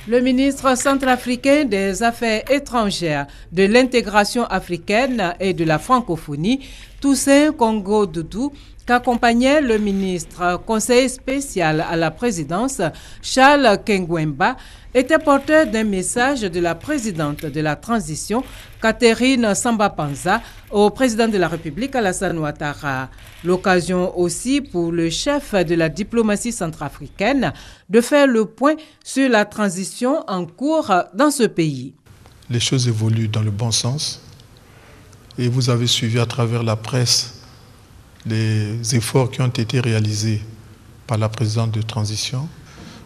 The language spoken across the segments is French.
Le ministre centrafricain des Affaires étrangères, de l'intégration africaine et de la francophonie, Toussaint Congo Doudou, qu'accompagnait le ministre conseiller spécial à la présidence, Charles Kengwemba, était porteur d'un message de la présidente de la transition, Catherine Samba-Panza, au président de la République, Alassane Ouattara. L'occasion aussi pour le chef de la diplomatie centrafricaine de faire le point sur la transition en cours dans ce pays. Les choses évoluent dans le bon sens et vous avez suivi à travers la presse les efforts qui ont été réalisés par la présidente de transition.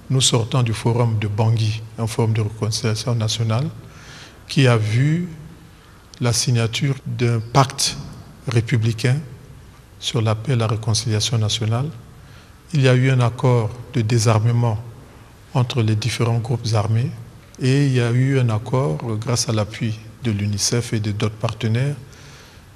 Nous sortons du forum de Bangui, un forum de réconciliation nationale, qui a vu la signature d'un pacte républicain sur la paix et la réconciliation nationale. Il y a eu un accord de désarmement entre les différents groupes armés et il y a eu un accord, grâce à l'appui de l'UNICEF et de d'autres partenaires,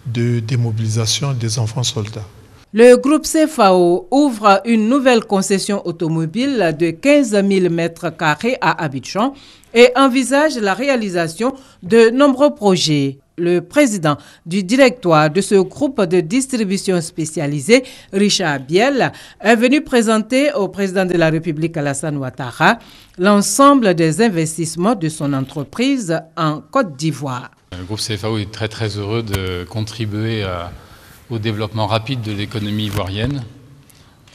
de démobilisation des enfants soldats. Le groupe CFAO ouvre une nouvelle concession automobile de 15 000 m² à Abidjan et envisage la réalisation de nombreux projets. Le président du directoire de ce groupe de distribution spécialisé, Richard Biel, est venu présenter au président de la République, Alassane Ouattara, l'ensemble des investissements de son entreprise en Côte d'Ivoire. Le groupe CFAO est très heureux de contribuer au développement rapide de l'économie ivoirienne,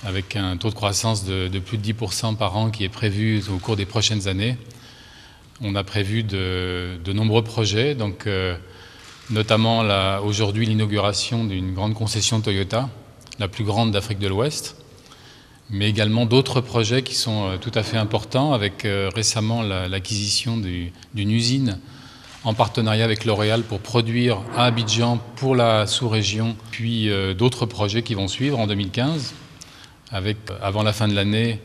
avec un taux de croissance de plus de 10% par an qui est prévu au cours des prochaines années. On a prévu de nombreux projets, donc notamment aujourd'hui l'inauguration d'une grande concession Toyota, la plus grande d'Afrique de l'Ouest, mais également d'autres projets qui sont tout à fait importants, avec récemment l'acquisition d'une usine en partenariat avec L'Oréal pour produire à Abidjan pour la sous-région, puis d'autres projets qui vont suivre en 2015, avec avant la fin de l'année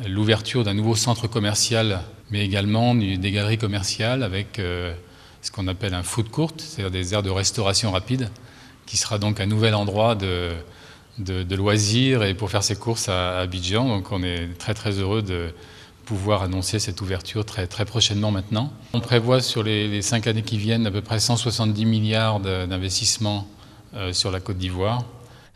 l'ouverture d'un nouveau centre commercial, mais également des galeries commerciales avec ce qu'on appelle un food court, c'est-à-dire des aires de restauration rapide, qui sera donc un nouvel endroit de loisirs et pour faire ses courses à Abidjan. Donc on est très heureux de pouvoir annoncer cette ouverture très prochainement maintenant. On prévoit sur les 5 années qui viennent à peu près 170 milliards d'investissements sur la Côte d'Ivoire.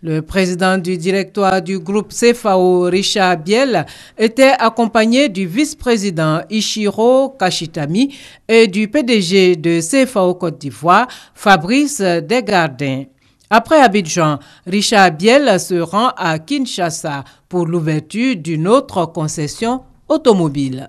Le président du directoire du groupe CFAO, Richard Biel, était accompagné du vice-président Ichiro Kashitami et du PDG de CFAO Côte d'Ivoire, Fabrice Desgardins. Après Abidjan, Richard Biel se rend à Kinshasa pour l'ouverture d'une autre concession automobile.